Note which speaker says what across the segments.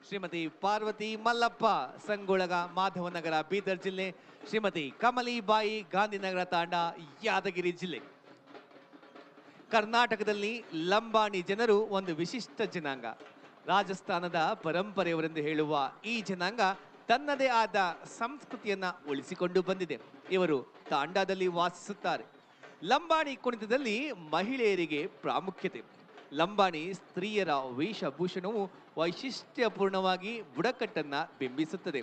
Speaker 1: ಶ್ರೀಮತಿ ಪಾರ್ವತಿ ಮಲ್ಲಪ್ಪ ಸಂಗೊಳಗ ಮಾಧವನಗರ ಬೀದರ್ ಜಿಲ್ಲೆ, ಶ್ರೀಮತಿ ಕಮಲಿಬಾಯಿ ಗಾಂಧಿನಗರ ತಾಂಡ ಯಾದಗಿರಿ ಜಿಲ್ಲೆ. ಕರ್ನಾಟಕದಲ್ಲಿ ಲಂಬಾಣಿ ಜನರು ಒಂದು ವಿಶಿಷ್ಟ ಜನಾಂಗ. ರಾಜಸ್ಥಾನದ ಪರಂಪರೆಯವರೆಂದು ಹೇಳುವ ಈ ಜನಾಂಗ ತನ್ನದೇ ಆದ ಸಂಸ್ಕೃತಿಯನ್ನ ಉಳಿಸಿಕೊಂಡು ಬಂದಿದೆ. ಇವರು ತಾಂಡಾದಲ್ಲಿ ವಾಸಿಸುತ್ತಾರೆ. ಲಂಬಾಣಿ ಕುಣಿತದಲ್ಲಿ ಮಹಿಳೆಯರಿಗೆ ಪ್ರಾಮುಖ್ಯತೆ. ಲಂಬಾಣಿ ಸ್ತ್ರೀಯರ ವೇಷಭೂಷಣವು ವೈಶಿಷ್ಟ್ಯಪೂರ್ಣವಾಗಿ ಬುಡಕಟ್ಟನ್ನ ಬಿಂಬಿಸುತ್ತದೆ.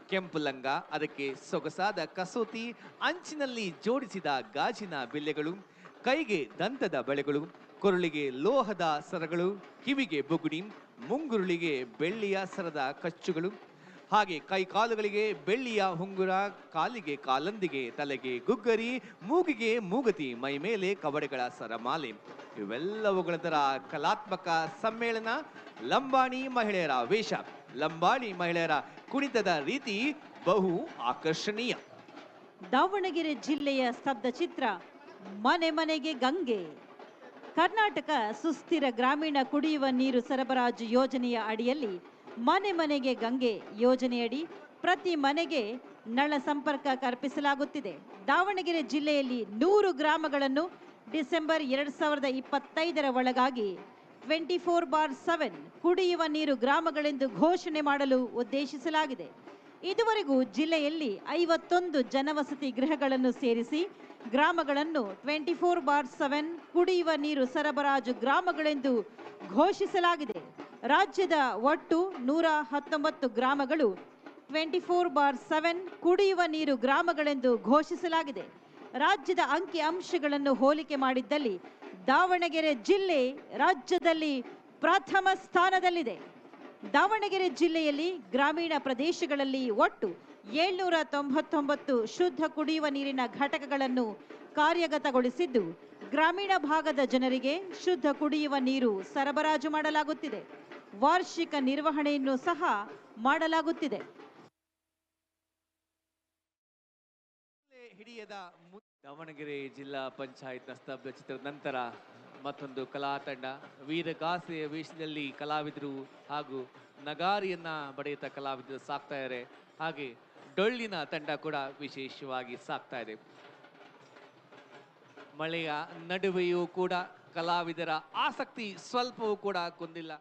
Speaker 1: ಕೆಂಪು ಲಂಗ, ಅದಕ್ಕೆ ಸೊಗಸಾದ ಕಸೂತಿ, ಅಂಚಿನಲ್ಲಿ ಜೋಡಿಸಿದ ಗಾಜಿನ ಬಿಲ್ಲೆಗಳು, ಕೈಗೆ ದಂತದ ಬಳೆಗಳು, ಕೊರಳಿಗೆ ಲೋಹದ ಸರಗಳು, ಕಿವಿಗೆ ಬುಗುಡಿ, ಮುಂಗುರುಳಿಗೆ ಬೆಳ್ಳಿಯ ಸರದ ಕಚ್ಚುಗಳು, ಹಾಗೆ ಕೈ ಕಾಲುಗಳಿಗೆ ಬೆಳ್ಳಿಯ ಉಂಗುರ, ಕಾಲಿಗೆ ಕಾಲಂದಿಗೆ, ತಲೆಗೆ ಗುಗ್ಗರಿ, ಮೂಗಿಗೆ ಮೂಗತಿ, ಮೈ ಮೇಲೆ ಕವಡೆಗಳ ಸರಮಾಲೆ. ಇವೆಲ್ಲವುಗಳ ಕಲಾತ್ಮಕ ಸಮ್ಮೇಳನ ಲಂಬಾಣಿ ಮಹಿಳೆಯರ ವೇಷ. ಲಂಬಾಣಿ ಮಹಿಳೆಯರ ಕುಣಿತದ ರೀತಿ ಬಹು ಆಕರ್ಷಣೀಯ.
Speaker 2: ದಾವಣಗೆರೆ ಜಿಲ್ಲೆಯ ಸ್ತಬ್ಧ ಚಿತ್ರ ಮನೆ ಮನೆಗೆ ಗಂಗೆ. ಕರ್ನಾಟಕ ಸುಸ್ಥಿರ ಗ್ರಾಮೀಣ ಕುಡಿಯುವ ನೀರು ಸರಬರಾಜು ಯೋಜನೆಯ ಅಡಿಯಲ್ಲಿ ಮನೆ ಮನೆಗೆ ಗಂಗೆ ಯೋಜನೆಯಡಿ ಪ್ರತಿ ಮನೆಗೆ ನಳ ಸಂಪರ್ಕ ಕಲ್ಪಿಸಲಾಗುತ್ತಿದೆ. ದಾವಣಗೆರೆ ಜಿಲ್ಲೆಯಲ್ಲಿ 100 ಗ್ರಾಮಗಳನ್ನು ಡಿಸೆಂಬರ್ 2025ರ ಒಳಗಾಗಿ 24/7 ಕುಡಿಯುವ ನೀರು ಗ್ರಾಮಗಳೆಂದು ಘೋಷಣೆ ಮಾಡಲು ಉದ್ದೇಶಿಸಲಾಗಿದೆ. ಇದುವರೆಗೂ ಜಿಲ್ಲೆಯಲ್ಲಿ 51 ಜನವಸತಿ ಗೃಹಗಳನ್ನು ಸೇರಿಸಿ ಗ್ರಾಮಗಳನ್ನು 24/7 ಕುಡಿಯುವ ನೀರು ಸರಬರಾಜು ಗ್ರಾಮಗಳೆಂದು ಘೋಷಿಸಲಾಗಿದೆ. ರಾಜ್ಯದ ಒಟ್ಟು 119 ಗ್ರಾಮಗಳು 24/7 ಕುಡಿಯುವ ನೀರು ಗ್ರಾಮಗಳೆಂದು ಘೋಷಿಸಲಾಗಿದೆ. ರಾಜ್ಯದ ಅಂಕಿ ಅಂಶಗಳನ್ನು ಹೋಲಿಕೆ ಮಾಡಿದ್ದಲ್ಲಿ ದಾವಣಗೆರೆ ಜಿಲ್ಲೆ ರಾಜ್ಯದಲ್ಲಿ ಪ್ರಥಮ ಸ್ಥಾನದಲ್ಲಿದೆ. ದಾವಣಗೆರೆ ಜಿಲ್ಲೆಯಲ್ಲಿ ಗ್ರಾಮೀಣ ಪ್ರದೇಶಗಳಲ್ಲಿ ಒಟ್ಟು 799 ಶುದ್ಧ ಕುಡಿಯುವ ನೀರಿನ ಘಟಕಗಳನ್ನು ಕಾರ್ಯಗತಗೊಳಿಸಿದ್ದು, ಗ್ರಾಮೀಣ ಭಾಗದ ಜನರಿಗೆ ಶುದ್ಧ ಕುಡಿಯುವ ನೀರು ಸರಬರಾಜು ಮಾಡಲಾಗುತ್ತಿದೆ. ವಾರ್ಷಿಕ ನಿರ್ವಹಣೆಯನ್ನು ಸಹ ಮಾಡಲಾಗುತ್ತಿದೆ.
Speaker 1: ಹಿಡಿಯದ ದಾವಣಗೆರೆ ಜಿಲ್ಲಾ ಪಂಚಾಯತ್ನ ಸ್ತಬ್ಧ ಚಿತ್ರದ ನಂತರ ಮತ್ತೊಂದು ಕಲಾ ತಂಡ ವೀರಗಾಸೆಯ ವೇಷದಲ್ಲಿ ಕಲಾವಿದರು ಹಾಗೂ ನಗಾರಿಯನ್ನ ಬಡಿಯುತ್ತ ಕಲಾವಿದರು ಸಾಕ್ತಾ ಇದ್ದಾರೆ. ಹಾಗೆ ಡೊಳ್ಳಿನ ತಂಡ ಕೂಡ ವಿಶೇಷವಾಗಿ ಸಾಕ್ತಾ ಇದೆ. ಮಳೆಯ ನಡುವೆಯೂ ಕೂಡ ಕಲಾವಿದರ ಆಸಕ್ತಿ ಸ್ವಲ್ಪವೂ ಕೂಡ ಕುಂದಿಲ್ಲ.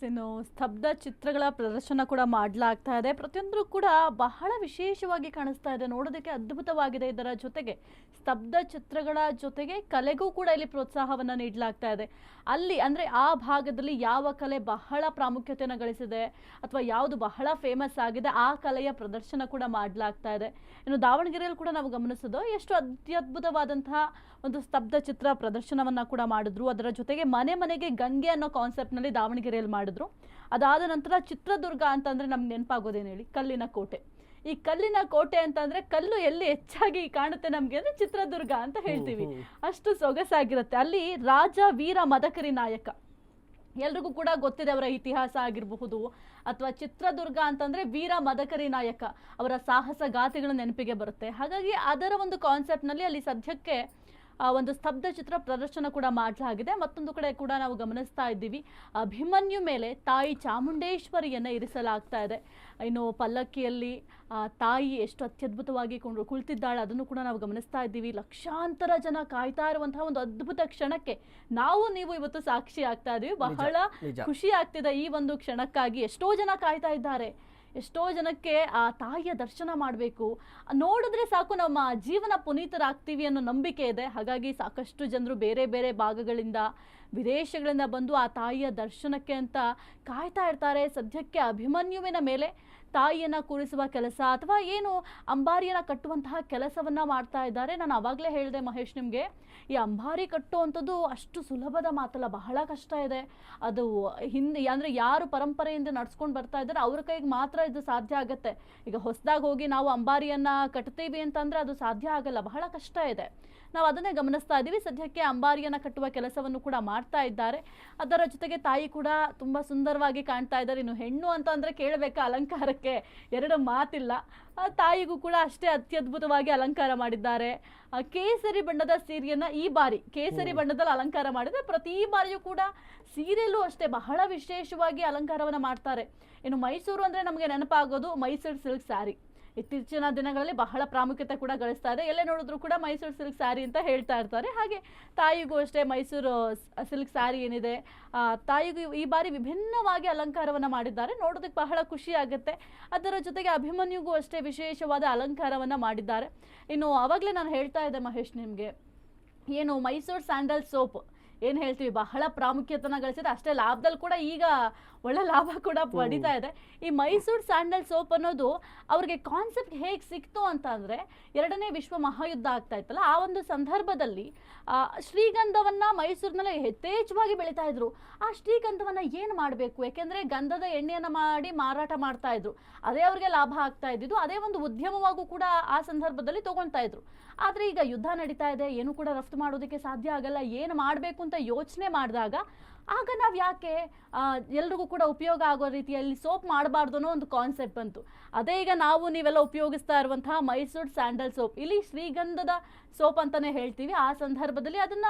Speaker 3: ಇನ್ನು ಸ್ತಬ್ಧ ಚಿತ್ರಗಳ ಪ್ರದರ್ಶನ ಕೂಡ ಮಾಡಲಾಗ್ತಾ ಇದೆ. ಪ್ರತಿಯೊಂದರೂ ಕೂಡ ಬಹಳ ವಿಶೇಷವಾಗಿ ಕಾಣಿಸ್ತಾ ಇದೆ, ನೋಡೋದಕ್ಕೆ ಅದ್ಭುತವಾಗಿದೆ. ಇದರ ಜೊತೆಗೆ ಸ್ತಬ್ಧ ಚಿತ್ರಗಳ ಜೊತೆಗೆ ಕಲೆಗೂ ಕೂಡ ಇಲ್ಲಿ ಪ್ರೋತ್ಸಾಹವನ್ನು ನೀಡಲಾಗ್ತಾ ಇದೆ. ಅಲ್ಲಿ ಅಂದರೆ ಆ ಭಾಗದಲ್ಲಿ ಯಾವ ಕಲೆ ಬಹಳ ಪ್ರಾಮುಖ್ಯತೆಯನ್ನು ಗಳಿಸಿದೆ ಅಥವಾ ಯಾವುದು ಬಹಳ ಫೇಮಸ್ ಆಗಿದೆ ಆ ಕಲೆಯ ಪ್ರದರ್ಶನ ಕೂಡ ಮಾಡಲಾಗ್ತಾ ಇದೆ. ಇನ್ನು ದಾವಣಗೆರೆಯಲ್ಲಿ ಕೂಡ ನಾವು ಗಮನಿಸೋದು ಎಷ್ಟು ಅತ್ಯದ್ಭುತವಾದಂತಹ ಒಂದು ಸ್ತಬ್ಧ ಚಿತ್ರ ಪ್ರದರ್ಶನವನ್ನು ಕೂಡ ಮಾಡಿದ್ರು. ಅದರ ಜೊತೆಗೆ ಮನೆ ಮನೆಗೆ ಗಂಗೆ ಅನ್ನೋ ಕಾನ್ಸೆಪ್ಟ್ನಲ್ಲಿ ದಾವಣಗೆರೆಯಲ್ಲಿ ಮಾಡಿದ್ರು. ಅದಾದ ನಂತರ ಚಿತ್ರದುರ್ಗ ಅಂತಂದರೆ ನಮ್ಗೆ ನೆನಪಾಗೋದೇನು ಹೇಳಿ, ಕಲ್ಲಿನ ಕೋಟೆ. ಈ ಕಲ್ಲಿನ ಕೋಟೆ ಅಂತಂದ್ರೆ ಕಲ್ಲು ಎಲ್ಲಿ ಹೆಚ್ಚಾಗಿ ಕಾಣುತ್ತೆ ನಮ್ಗೆ ಅಂದ್ರೆ ಚಿತ್ರದುರ್ಗ ಅಂತ ಹೇಳ್ತೀವಿ. ಅಷ್ಟು ಸೊಗಸಾಗಿರುತ್ತೆ. ಅಲ್ಲಿ ರಾಜ ವೀರ ಮದಕರಿ ನಾಯಕ ಎಲ್ರಿಗೂ ಕೂಡ ಗೊತ್ತಿದೆ, ಅವರ ಇತಿಹಾಸ ಆಗಿರಬಹುದು. ಅಥವಾ ಚಿತ್ರದುರ್ಗ ಅಂತಂದ್ರೆ ವೀರ ಮದಕರಿ ನಾಯಕ ಅವರ ಸಾಹಸ ಗಾಥೆಗಳ ನೆನಪಿಗೆ ಬರುತ್ತೆ. ಹಾಗಾಗಿ ಅದರ ಒಂದು ಕಾನ್ಸೆಪ್ಟ್ನಲ್ಲಿ ಅಲ್ಲಿ ಸದ್ಯಕ್ಕೆ ಒಂದು ಸ್ತಬ್ಧ ಚಿತ್ರ ಪ್ರದರ್ಶನ ಕೂಡ ಮಾಡಲಾಗಿದೆ. ಮತ್ತೊಂದು ಕಡೆ ಕೂಡ ನಾವು ಗಮನಿಸ್ತಾ ಇದ್ದೀವಿ, ಅಭಿಮನ್ಯು ಮೇಲೆ ತಾಯಿ ಚಾಮುಂಡೇಶ್ವರಿಯನ್ನು ಇರಿಸಲಾಗ್ತಾ ಇದೆ. ಇನ್ನು ಪಲ್ಲಕ್ಕಿಯಲ್ಲಿ ತಾಯಿ ಎಷ್ಟು ಅತ್ಯದ್ಭುತವಾಗಿ ಕುಳಿತಿದ್ದಾಳೆ ಅದನ್ನು ಕೂಡ ನಾವು ಗಮನಿಸ್ತಾ ಇದ್ದೀವಿ. ಲಕ್ಷಾಂತರ ಜನ ಕಾಯ್ತಾ ಇರುವಂತಹ ಒಂದು ಅದ್ಭುತ ಕ್ಷಣಕ್ಕೆ ನೀವು ಇವತ್ತು ಸಾಕ್ಷಿ ಆಗ್ತಾ ಇದ್ದೀವಿ. ಬಹಳ ಖುಷಿ ಆಗ್ತಿದೆ ಈ ಒಂದು ಕ್ಷಣಕ್ಕಾಗಿ. ಎಷ್ಟೋ ಜನ ಕಾಯ್ತಾ ಇದ್ದಾರೆ. ಎಷ್ಟೋ ಜನಕ್ಕೆ ಆ ತಾಯಿಯ ದರ್ಶನ ಮಾಡಬೇಕು, ನೋಡಿದ್ರೆ ಸಾಕು ನಮ್ಮ ಜೀವನ ಪುನೀತರಾಗ್ತೀವಿ ಅನ್ನೋ ನಂಬಿಕೆ ಇದೆ. ಹಾಗಾಗಿ ಸಾಕಷ್ಟು ಜನರು ಬೇರೆ ಬೇರೆ ಭಾಗಗಳಿಂದ ವಿದೇಶಗಳಿಂದ ಬಂದು ಆ ತಾಯಿಯ ದರ್ಶನಕ್ಕೆ ಅಂತ ಕಾಯ್ತಾ ಇರ್ತಾರೆ. ಸದ್ಯಕ್ಕೆ ಅಭಿಮನ್ಯುವಿನ ಮೇಲೆ ತಾಯಿಯನ್ನು ಕೂರಿಸುವ ಕೆಲಸ ಅಥವಾ ಏನು ಅಂಬಾರಿಯನ್ನು ಕಟ್ಟುವಂತಹ ಕೆಲಸವನ್ನು ಮಾಡ್ತಾ ಇದ್ದಾರೆ. ನಾನು ಆವಾಗಲೇ ಹೇಳಿದೆ ಮಹೇಶ್ ನಿಮಗೆ, ಈ ಅಂಬಾರಿ ಕಟ್ಟುವಂಥದ್ದು ಅಷ್ಟು ಸುಲಭದ ಮಾತಲ್ಲ, ಬಹಳ ಕಷ್ಟ ಇದೆ. ಅದು ಹಿಂದೆ ಅಂದರೆ ಯಾರು ಪರಂಪರೆಯಿಂದ ನಡ್ಸ್ಕೊಂಡು ಬರ್ತಾ ಇದ್ದಾರೆ ಅವ್ರ ಕೈಗೆ ಮಾತ್ರ ಇದು ಸಾಧ್ಯ ಆಗುತ್ತೆ. ಈಗ ಹೊಸದಾಗಿ ಹೋಗಿ ನಾವು ಅಂಬಾರಿಯನ್ನು ಕಟ್ತೀವಿ ಅಂತಂದರೆ ಅದು ಸಾಧ್ಯ ಆಗಲ್ಲ, ಬಹಳ ಕಷ್ಟ ಇದೆ. ನಾವು ಅದನ್ನೇ ಗಮನಿಸ್ತಾ ಇದ್ದೀವಿ. ಸದ್ಯಕ್ಕೆ ಅಂಬಾರಿಯನ್ನು ಕಟ್ಟುವ ಕೆಲಸವನ್ನು ಕೂಡ ಮಾಡ್ತಾ ಇದ್ದಾರೆ. ಅದರ ಜೊತೆಗೆ ತಾಯಿ ಕೂಡ ತುಂಬ ಸುಂದರವಾಗಿ ಕಾಣ್ತಾ ಇದ್ದಾರೆ. ಇನ್ನು ಹೆಣ್ಣು ಅಂತ ಅಂದರೆ ಕೇಳಬೇಕಾ ಅಲಂಕಾರಕ್ಕೆ ಹೇಳೋದಕ್ಕೆ ಎರಡು ಮಾತಿಲ್ಲ. ತಾಯಿಗೂ ಕೂಡ ಅಷ್ಟೇ ಅತ್ಯದ್ಭುತವಾಗಿ ಅಲಂಕಾರ ಮಾಡಿದ್ದಾರೆ. ಕೇಸರಿ ಬಣ್ಣದ ಸೀರೆಯನ್ನ ಈ ಬಾರಿ ಕೇಸರಿ ಬಣ್ಣದಲ್ಲಿ ಅಲಂಕಾರ ಮಾಡಿದ್ರೆ, ಪ್ರತಿ ಬಾರಿಯೂ ಕೂಡ ಸೀರೆಯಲ್ಲೂ ಅಷ್ಟೇ ಬಹಳ ವಿಶೇಷವಾಗಿ ಅಲಂಕಾರವನ್ನ ಮಾಡ್ತಾರೆ. ಇನ್ನು ಮೈಸೂರು ಅಂದ್ರೆ ನಮಗೆ ನೆನಪಾಗೋದು ಮೈಸೂರು ಸಿಲ್ಕ್ ಸ್ಯಾರಿ. ಇತ್ತೀಚಿನ ದಿನಗಳಲ್ಲಿ ಬಹಳ ಪ್ರಾಮುಖ್ಯತೆ ಕೂಡ ಗಳಿಸ್ತಾ ಇದೆ. ಎಲ್ಲೇ ನೋಡಿದ್ರು ಕೂಡ ಮೈಸೂರು ಸಿಲ್ಕ್ ಸ್ಯಾರಿ ಅಂತ ಹೇಳ್ತಾ ಇರ್ತಾರೆ. ಹಾಗೆ ತಾಯಿಗೂ ಅಷ್ಟೇ ಮೈಸೂರು ಸಿಲ್ಕ್ ಸ್ಯಾರಿ ಏನಿದೆ, ತಾಯಿಗೂ ಈ ಬಾರಿ ವಿಭಿನ್ನವಾಗಿ ಅಲಂಕಾರವನ್ನು ಮಾಡಿದ್ದಾರೆ. ನೋಡೋದಕ್ಕೆ ಬಹಳ ಖುಷಿ ಆಗುತ್ತೆ. ಅದರ ಜೊತೆಗೆ ಅಭಿಮನ್ಯುಗೂ ಅಷ್ಟೇ ವಿಶೇಷವಾದ ಅಲಂಕಾರವನ್ನು ಮಾಡಿದ್ದಾರೆ. ಇನ್ನು ಆವಾಗಲೇ ನಾನು ಹೇಳ್ತಾ ಇದ್ದೆ ಮಹೇಶ್ ನಿಮಗೆ, ಏನು ಮೈಸೂರು ಸ್ಯಾಂಡಲ್ ಸೋಪ್ ಏನು ಹೇಳ್ತೀವಿ ಬಹಳ ಪ್ರಾಮುಖ್ಯತೆನ ಗಳಿಸಿದೆ. ಅಷ್ಟೇ ಲಾಭದಲ್ಲಿ ಕೂಡ ಈಗ ಒಳ್ಳೆ ಲಾಭ ಕೂಡ ಪಡಿತಾ ಇದೆ. ಈ ಮೈಸೂರು ಸ್ಯಾಂಡಲ್ ಸೋಪ್ ಅನ್ನೋದು ಅವ್ರಿಗೆ ಕಾನ್ಸೆಪ್ಟ್ ಹೇಗೆ ಸಿಕ್ತು ಅಂತ ಅಂದರೆ, ಎರಡನೇ ವಿಶ್ವ ಮಹಾಯುದ್ಧ ಆಗ್ತಾ ಇತ್ತಲ್ಲ, ಆ ಒಂದು ಸಂದರ್ಭದಲ್ಲಿ ಶ್ರೀಗಂಧವನ್ನ ಮೈಸೂರಿನಲ್ಲಿ ಯಥೇಚ್ಛವಾಗಿ ಬೆಳೀತಾ ಇದ್ರು. ಆ ಶ್ರೀಗಂಧವನ್ನ ಏನು ಮಾಡಬೇಕು, ಯಾಕೆಂದ್ರೆ ಗಂಧದ ಎಣ್ಣೆಯನ್ನ ಮಾಡಿ ಮಾರಾಟ ಮಾಡ್ತಾ ಇದ್ರು, ಅದೇ ಅವ್ರಿಗೆ ಲಾಭ ಆಗ್ತಾ ಇದ್ದಿದ್ದು, ಅದೇ ಒಂದು ಉದ್ಯಮವಾಗೂ ಕೂಡ ಆ ಸಂದರ್ಭದಲ್ಲಿ ತಗೊಳ್ತಾ ಇದ್ರು. ಆದ್ರೆ ಈಗ ಯುದ್ಧ ನಡೀತಾ ಇದೆ, ಏನು ಕೂಡ ರಫ್ತು ಮಾಡೋದಕ್ಕೆ ಸಾಧ್ಯ ಆಗಲ್ಲ. ಏನು ಮಾಡಬೇಕು ಅಂತ ಯೋಚನೆ ಮಾಡಿದಾಗ, ಆಗ ನಾವು ಯಾಕೆ ಎಲ್ರಿಗೂ ಕೂಡ ಉಪಯೋಗ ಆಗೋ ರೀತಿಯಲ್ಲಿ ಸೋಪ್ ಮಾಡಬಾರ್ದು ಅನ್ನೋ ಒಂದು ಕಾನ್ಸೆಪ್ಟ್ ಬಂತು. ಅದೇ ಈಗ ನಾವು ನೀವೆಲ್ಲ ಉಪಯೋಗಿಸ್ತಾ ಇರುವಂತಹ ಮೈಸೂರು ಸ್ಯಾಂಡಲ್ ಸೋಪ್. ಇಲ್ಲಿ ಶ್ರೀಗಂಧದ ಸೋಪ್ ಅಂತಾನೆ ಹೇಳ್ತೀವಿ. ಆ ಸಂದರ್ಭದಲ್ಲಿ ಅದನ್ನ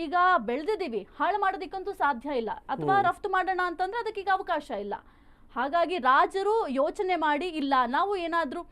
Speaker 3: ಈಗ ಬೆಳೆದಿದ್ದೀವಿ, ಹಾಳು ಮಾಡೋದಕ್ಕಂತೂ ಸಾಧ್ಯ ಇಲ್ಲ, ಅಥವಾ ರಫ್ತು ಮಾಡೋಣ ಅಂತಂದ್ರೆ ಅದಕ್ಕೆ ಈಗ ಅವಕಾಶ ಇಲ್ಲ. ಹಾಗಾಗಿ ರಾಜರು ಯೋಚನೆ ಮಾಡಿ, ಇಲ್ಲ ನಾವು ಏನಾದರೂ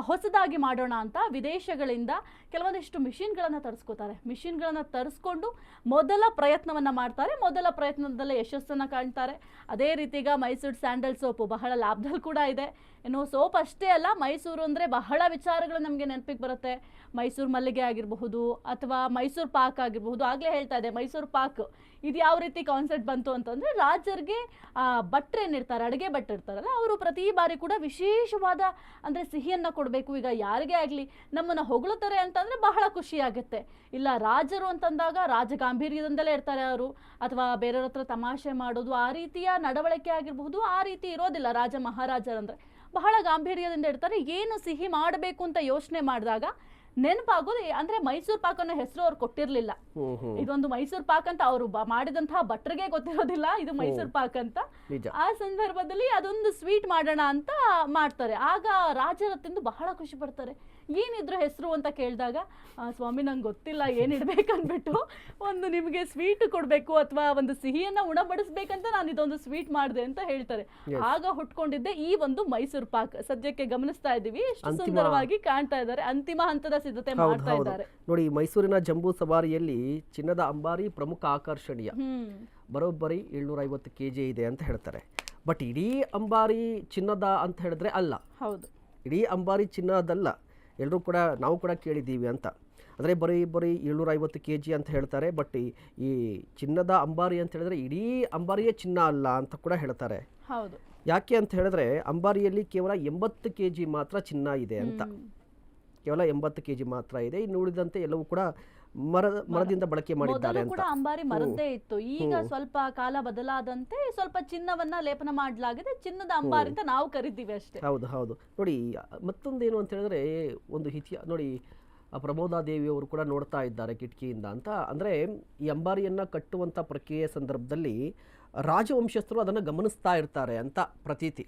Speaker 3: ಹೊಸದಾಗಿ ಮಾಡೋಣ ಅಂತ ವಿದೇಶಗಳಿಂದ ಕೆಲವೊಂದಿಷ್ಟು ಮಿಷಿನ್ಗಳನ್ನು ತರಿಸ್ಕೋತಾರೆ. ಮಿಷಿನ್ಗಳನ್ನು ತರಿಸ್ಕೊಂಡು ಮೊದಲ ಪ್ರಯತ್ನವನ್ನು ಮಾಡ್ತಾರೆ. ಮೊದಲ ಪ್ರಯತ್ನದಲ್ಲೇ ಯಶಸ್ಸನ್ನು ಕಾಣ್ತಾರೆ. ಅದೇ ರೀತಿ ಈಗ ಮೈಸೂರು ಸ್ಯಾಂಡಲ್ ಸೋಪು ಬಹಳ ಲಾಭದಲ್ಲಿ ಕೂಡ ಇದೆ. ಇನ್ನು ಸೋಪ್ ಅಷ್ಟೇ ಅಲ್ಲ, ಮೈಸೂರು ಅಂದರೆ ಬಹಳ ವಿಚಾರಗಳು ನಮಗೆ ನೆನಪಿಗೆ ಬರುತ್ತೆ. ಮೈಸೂರು ಮಲ್ಲಿಗೆ ಆಗಿರಬಹುದು, ಅಥವಾ ಮೈಸೂರು ಪಾಕ್ ಆಗಿರಬಹುದು. ಆಗಲೇ ಹೇಳ್ತಾ ಇದೆ ಮೈಸೂರು ಪಾಕ್ ಇದು ಯಾವ ರೀತಿ ಕಾನ್ಸೆಪ್ಟ್ ಬಂತು ಅಂತಂದರೆ, ರಾಜರಿಗೆ ಭಟ್ರು ಏನಿರ್ತಾರೆ, ಅಡುಗೆ ಭಟ್ರು ಇರ್ತಾರಲ್ಲ, ಅವರು ಪ್ರತಿ ಬಾರಿ ಕೂಡ ವಿಶೇಷವಾದ ಅಂದರೆ ಸಿಹಿಯನ್ನು ಕೊಡಬೇಕು. ಈಗ ಯಾರಿಗೇ ಆಗಲಿ ನಮ್ಮನ್ನು ಹೊಗಳುತ್ತಾರೆ ಅಂತಂದರೆ ಬಹಳ ಖುಷಿ ಆಗುತ್ತೆ. ಇಲ್ಲ ರಾಜರು ಅಂತಂದಾಗ ರಾಜ ಗಾಂಭೀರ್ಯದಿಂದಲೇ ಇರ್ತಾರೆ ಅವರು, ಅಥವಾ ಬೇರೆಯವ್ರ ಹತ್ರ ತಮಾಷೆ ಮಾಡೋದು, ಆ ರೀತಿಯ ನಡವಳಿಕೆ ಆಗಿರಬಹುದು, ಆ ರೀತಿ ಇರೋದಿಲ್ಲ ರಾಜ ಮಹಾರಾಜರಂದರೆ. ಬಹಳ ಗಾಂಭೀರ್ಯದಿಂದ ಇರ್ತಾರೆ. ಏನು ಸಿಹಿ ಮಾಡಬೇಕು ಅಂತ ಯೋಚನೆ ಮಾಡಿದಾಗ ನೆನಪಾಗೋದು ಅಂದ್ರೆ ಮೈಸೂರು ಪಾಕ್ ಅನ್ನೋ ಹೆಸರು ಅವ್ರು ಕೊಟ್ಟಿರ್ಲಿಲ್ಲ. ಇದೊಂದು ಮೈಸೂರು ಪಾಕ್ ಅಂತ ಅವರು ಮಾಡಿದಂತಹ ಭಟ್ರಿಗೆ ಗೊತ್ತಿರೋದಿಲ್ಲ ಇದು ಮೈಸೂರು ಪಾಕ್ ಅಂತ. ಆ ಸಂದರ್ಭದಲ್ಲಿ ಅದೊಂದು ಸ್ವೀಟ್ ಮಾಡೋಣ ಅಂತ ಮಾಡ್ತಾರೆ. ಆಗ ರಾಜರ ತಿಂದು ಬಹಳ ಖುಷಿ ಪಡ್ತಾರೆ. ಏನಿದ್ರು ಹೆಸರು ಅಂತ ಕೇಳಿದಾಗ, ಸ್ವಾಮಿ ನಂಗೆ ಗೊತ್ತಿಲ್ಲ ಏನಿಡ್ಬೇಕಂದ್ಬಿಟ್ಟು, ಒಂದು ನಿಮಗೆ ಸ್ವೀಟ್ ಕೊಡಬೇಕು ಅಥವಾ ಒಂದು ಸಿಹಿಯನ್ನ ಉಣಬಡಿಸ್ಬೇಕಂತ ನಾನು ಇದೊಂದು ಸ್ವೀಟ್ ಮಾಡಿದೆ ಅಂತ ಹೇಳ್ತಾರೆ. ಆಗ ಹುಟ್ಕೊಂಡಿದ್ದೆ ಈ ಒಂದು ಮೈಸೂರು ಪಾಕ್. ಸದ್ಯಕ್ಕೆ ಗಮನಿಸ್ತಾ ಇದ್ದೀವಿ ಎಷ್ಟು ಸುಂದರವಾಗಿ ಕಾಣ್ತಾ ಇದ್ದಾರೆ. ಅಂತಿಮ ಹಂತದ ಸಿದ್ಧತೆ ಮಾಡ್ತಾ ಇದ್ದಾರೆ
Speaker 4: ನೋಡಿ. ಮೈಸೂರಿನ ಜಂಬೂ ಸವಾರಿಯಲ್ಲಿ ಚಿನ್ನದ ಅಂಬಾರಿ ಪ್ರಮುಖ ಆಕರ್ಷಣೀಯ, ಬರೋಬ್ಬರಿ 750 kg ಇದೆ ಅಂತ ಹೇಳ್ತಾರೆ. ಬಟ್ ಇಡೀ ಅಂಬಾರಿ ಚಿನ್ನದ ಅಂತ ಹೇಳಿದ್ರೆ ಅಲ್ಲ.
Speaker 3: ಹೌದು,
Speaker 4: ಇಡೀ ಅಂಬಾರಿ ಚಿನ್ನದಲ್ಲ. ಎಲ್ಲರೂ ಕೂಡ ನಾವು ಕೂಡ ಕೇಳಿದ್ದೀವಿ ಅಂತ. ಅಂದರೆ ಬರೀ 750 kg ಅಂತ ಹೇಳ್ತಾರೆ. ಬಟ್ ಈ ಚಿನ್ನದ ಅಂಬಾರಿ ಅಂತ ಹೇಳಿದ್ರೆ ಇಡೀ ಅಂಬಾರಿಯೇ ಚಿನ್ನ ಅಲ್ಲ ಅಂತ ಕೂಡ ಹೇಳ್ತಾರೆ.
Speaker 3: ಹೌದು.
Speaker 4: ಯಾಕೆ ಅಂತ ಹೇಳಿದ್ರೆ ಅಂಬಾರಿಯಲ್ಲಿ ಕೇವಲ 80 kg ಮಾತ್ರ ಚಿನ್ನ ಇದೆ ಅಂತ. ಕೇವಲ 80 kg ಮಾತ್ರ ಇದೆ. ಇನ್ನು ಉಳಿದಂತೆ ಎಲ್ಲವೂ ಕೂಡ ಮರದಿಂದ ಬಳಕೆ ಮಾಡಿದ್ದಾರೆ ಅಂತ.
Speaker 3: ಅಂಬಾರಿ ಮರದ್ದೇ ಇತ್ತು. ಈಗ ಸ್ವಲ್ಪ ಕಾಲ ಬದಲಾದಂತೆ ಸ್ವಲ್ಪ ಚಿನ್ನವನ್ನ ಲೇಪನ ಮಾಡಲಾಗಿದೆ. ಚಿನ್ನದ ಅಂಬಾರಿ ಅಂತ ನಾವು ಕರಿತೀವಿ ಅಷ್ಟೇ.
Speaker 4: ಹೌದು ಹೌದು. ನೋಡಿ ಮತ್ತೊಂದೇನು ಅಂತ ಹೇಳಿದ್ರೆ, ಒಂದು ನೋಡಿ ಪ್ರಮೋದಾದೇವಿಯವರು ಕೂಡ ನೋಡ್ತಾ ಇದ್ದಾರೆ ಕಿಟಕಿಯಿಂದ ಅಂತ. ಅಂದರೆ ಈ ಅಂಬಾರಿಯನ್ನು ಕಟ್ಟುವಂಥ ಪ್ರಕ್ರಿಯೆ ಸಂದರ್ಭದಲ್ಲಿ ರಾಜವಂಶಸ್ಥರು ಅದನ್ನು ಗಮನಿಸ್ತಾ ಇರ್ತಾರೆ ಅಂತ ಪ್ರತೀತಿ.